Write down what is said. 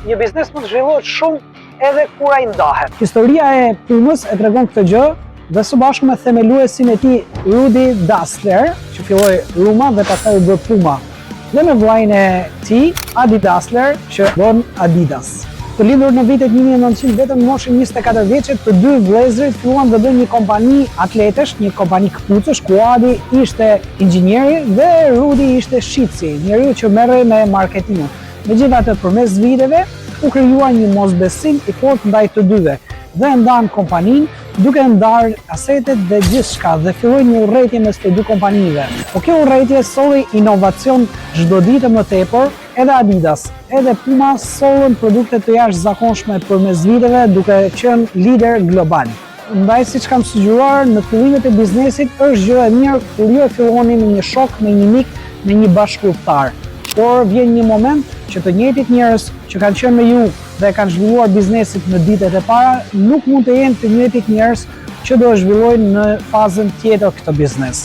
një biznes mund të zhvillohet shumë edhe kur ai ndahet. Historia e Pumës e tregon këtë gjë dhe së bashku me themeluesin e tij Rudi Dassler, që filloi Ruma dhe pastaj u bë Puma. Dhe me vllajën e tij Adi Dassler, që bën Adidas. Të lindur në vitet 1900 vetëm në moshën 24 vjeçe, të dy vëllezërit filluan të bëjnë një kompani atletesh, një kompani këpucësh, ku Adi ishte inxhinieri dhe Rudi ishte shitsi, njeriu që merrej me marketingun. Megjithatë, përmes viteve u krijuar një mosbesim i fortë ndaj të dyve dhe ndan kompaninë duke ndarë asetet dhe gjithçka dhe filloi një urrëtie mes të dy kompanive. Po kjo urrëtie solli inovacion çdo ditë më tepër, edhe Adidas, edhe Puma sollën produkte të jashtëzakonshme përmes viteve duke qenë lider global. Ndaj siç kam sugjeruar në fillimet e biznesit është gjë e mirë kur ju filloni me një shok, me një mik, me një bashkëpunëtar. Por vjen një moment që të njëjtit njerëz që kanë qenë me ju dhe kanë zhvilluar biznesit në ditët e para, nuk mund të jenë të njëjtit njerëz që do zhvillojnë në fazën tjetër këtë biznes.